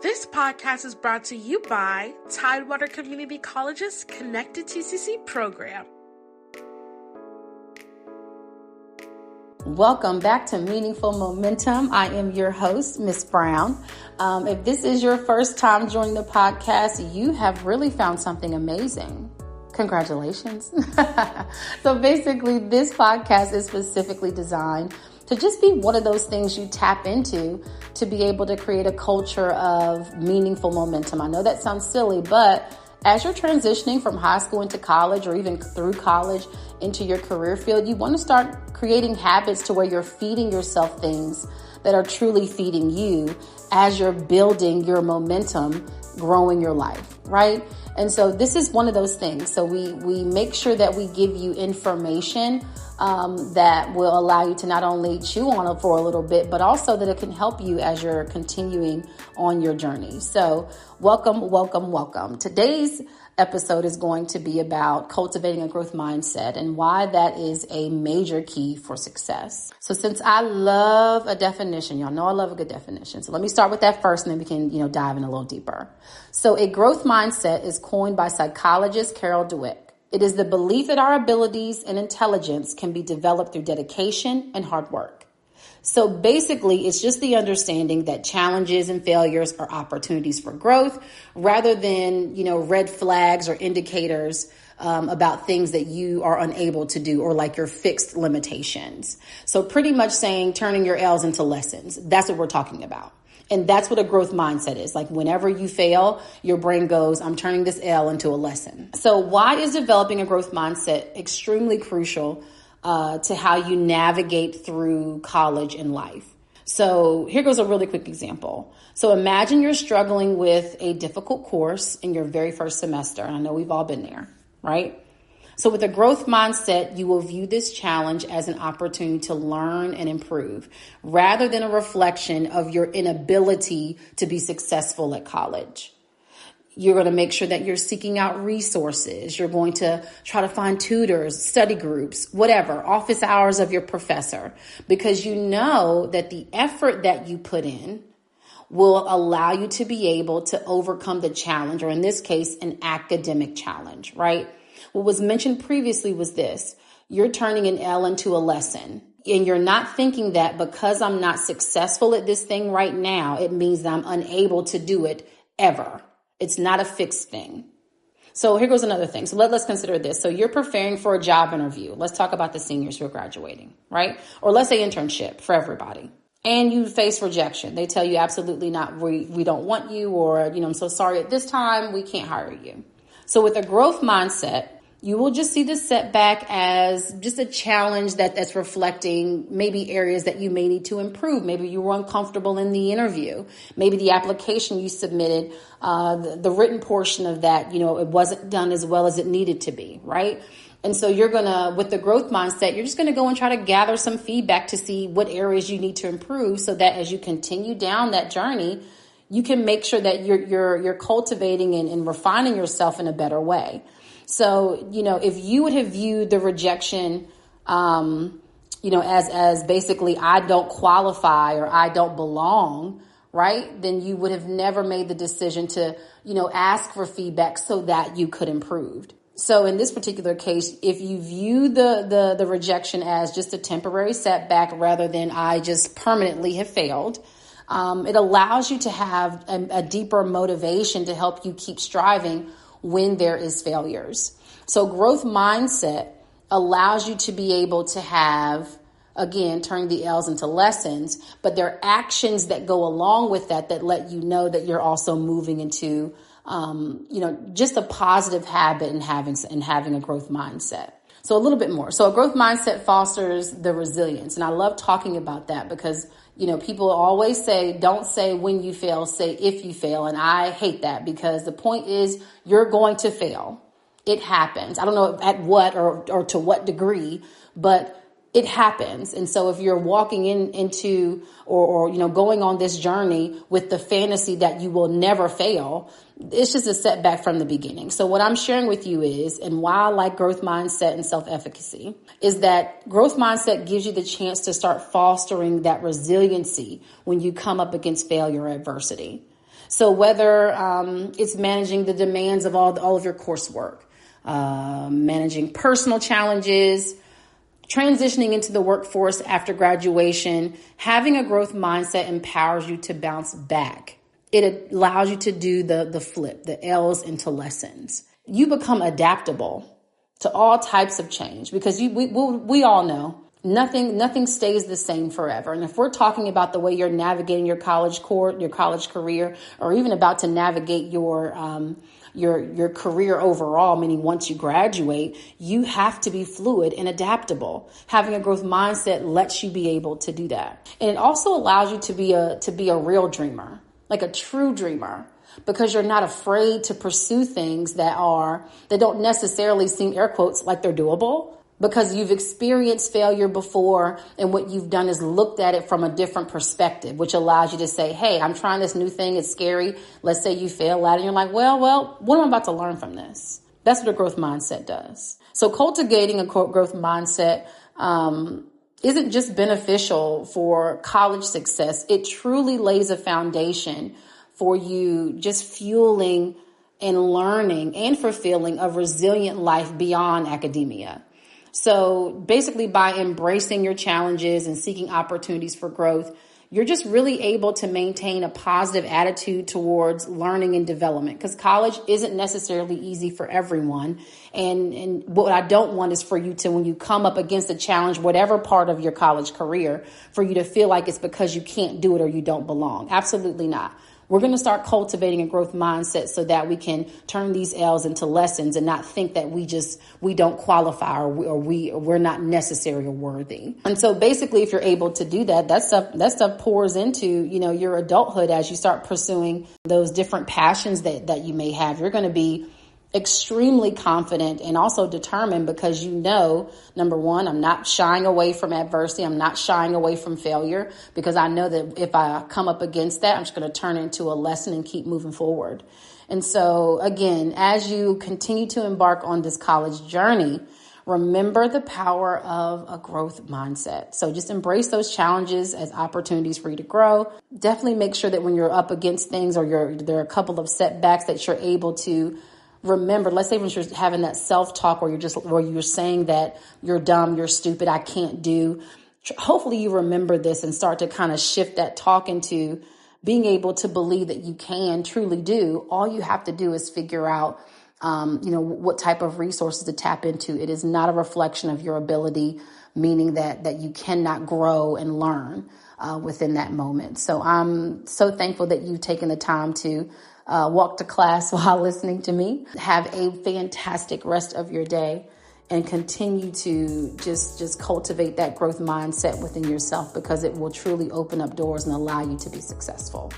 This podcast is brought to you by Tidewater Community College's Connected TCC program. Welcome back to Meaningful Momentum. I am your host, Miss Brown. If this is your first time joining the podcast, you have really found something amazing. Congratulations. So basically, this podcast is specifically designed to just be one of those things you tap into to be able to create a culture of meaningful momentum. I know that sounds silly, but as you're transitioning from high school into college or even through college into your career field, you want to start creating habits to where you're feeding yourself things that are truly feeding you as you're building your momentum, growing your life, right? And so this is one of those things. So we make sure that we give you information that will allow you to not only chew on it for a little bit, but also that it can help you as you're continuing on your journey. So welcome. Today's episode is going to be about cultivating a growth mindset and why that is a major key for success. So since I love a definition, y'all know I love a good definition. So let me start with that first and then we can, dive in a little deeper. So a growth mindset is coined by psychologist Carol Dweck. It is the belief that our abilities and intelligence can be developed through dedication and hard work. So basically, it's just the understanding that challenges and failures are opportunities for growth rather than, red flags or indicators about things that you are unable to do or like your fixed limitations. So pretty much saying turning your L's into lessons. That's what we're talking about. And that's what a growth mindset is. Like whenever you fail, your brain goes, I'm turning this L into a lesson. So why is developing a growth mindset extremely crucial to how you navigate through college and life? So here goes a really quick example. So imagine you're struggling with a difficult course in your very first semester. And I know we've all been there, right? So with a growth mindset, you will view this challenge as an opportunity to learn and improve rather than a reflection of your inability to be successful at college. You're going to make sure that you're seeking out resources. You're going to try to find tutors, study groups, whatever, office hours of your professor, because you know that the effort that you put in will allow you to be able to overcome the challenge, or in this case, an academic challenge, right? What was mentioned previously was this: you're turning an L into a lesson. And you're not thinking that because I'm not successful at this thing right now, it means that I'm unable to do it ever. It's not a fixed thing. So here goes another thing. So let's consider this. So you're preparing for a job interview. Let's talk about the seniors who are graduating, right? Or let's say internship for everybody. And you face rejection. They tell you absolutely not. We don't want you, or, I'm so sorry at this time, we can't hire you. So with a growth mindset, you will just see the setback as just a challenge that's reflecting maybe areas that you may need to improve. Maybe you were uncomfortable in the interview. Maybe the application you submitted, the written portion of that, it wasn't done as well as it needed to be, right? And so with the growth mindset, you're just going to go and try to gather some feedback to see what areas you need to improve so that as you continue down that journey, you can make sure that you're cultivating and refining yourself in a better way. So, if you would have viewed the rejection, as basically, I don't qualify or I don't belong, right? Then you would have never made the decision to, ask for feedback so that you could improve. So in this particular case, if you view the rejection as just a temporary setback rather than I just permanently have failed, it allows you to have a deeper motivation to help you keep striving when there is failures. So growth mindset allows you to be able to have, again, turn the L's into lessons, but there are actions that go along with that let you know that you're also moving into, just a positive habit and having a growth mindset. So a little bit more. So a growth mindset fosters the resilience. And I love talking about that because people always say, don't say when you fail, say if you fail. And I hate that because the point is you're going to fail. It happens. I don't know at what or to what degree, but it happens. And so if you're walking into or going on this journey with the fantasy that you will never fail, it's just a setback from the beginning. So what I'm sharing with you is, and why I like growth mindset and self-efficacy, is that growth mindset gives you the chance to start fostering that resiliency when you come up against failure or adversity. So whether it's managing the demands of all of your coursework, managing personal challenges, transitioning into the workforce after graduation, having a growth mindset empowers you to bounce back. It allows you to do the flip, the L's into lessons. You become adaptable to all types of change because we all know nothing stays the same forever. And if we're talking about the way you're navigating your college career, or even about to navigate your career overall, meaning once you graduate, you have to be fluid and adaptable. Having a growth mindset lets you be able to do that. And it also allows you to be a real dreamer, like a true dreamer, because you're not afraid to pursue things that don't necessarily seem, air quotes, like they're doable, because you've experienced failure before, and what you've done is looked at it from a different perspective, which allows you to say, hey, I'm trying this new thing. It's scary. Let's say you fail at it. And you're like, well, what am I about to learn from this? That's what a growth mindset does. So cultivating a growth mindset isn't just beneficial for college success. It truly lays a foundation for you just fueling and learning and fulfilling a resilient life beyond academia. So basically, by embracing your challenges and seeking opportunities for growth, you're just really able to maintain a positive attitude towards learning and development, because college isn't necessarily easy for everyone. And what I don't want is for you to, when you come up against a challenge, whatever part of your college career, for you to feel like it's because you can't do it or you don't belong. Absolutely not. We're going to start cultivating a growth mindset so that we can turn these L's into lessons and not think that we don't qualify or we're not necessary or worthy. And so basically, if you're able to do that stuff pours into, your adulthood as you start pursuing those different passions that you may have. You're going to be extremely confident and also determined, because number one, I'm not shying away from adversity. I'm not shying away from failure, because I know that if I come up against that, I'm just going to turn it into a lesson and keep moving forward. And so again, as you continue to embark on this college journey, remember the power of a growth mindset. So just embrace those challenges as opportunities for you to grow. Definitely make sure that when you're up against things or there are a couple of setbacks, that you're able to remember. Let's say when you're having that self-talk where you're saying that you're dumb, you're stupid, I can't do. Hopefully you remember this and start to kind of shift that talk into being able to believe that you can truly do. All you have to do is figure out, what type of resources to tap into. It is not a reflection of your ability, meaning that you cannot grow and learn within that moment. So I'm so thankful that you've taken the time to walk to class while listening to me. Have a fantastic rest of your day and continue to just cultivate that growth mindset within yourself, because it will truly open up doors and allow you to be successful.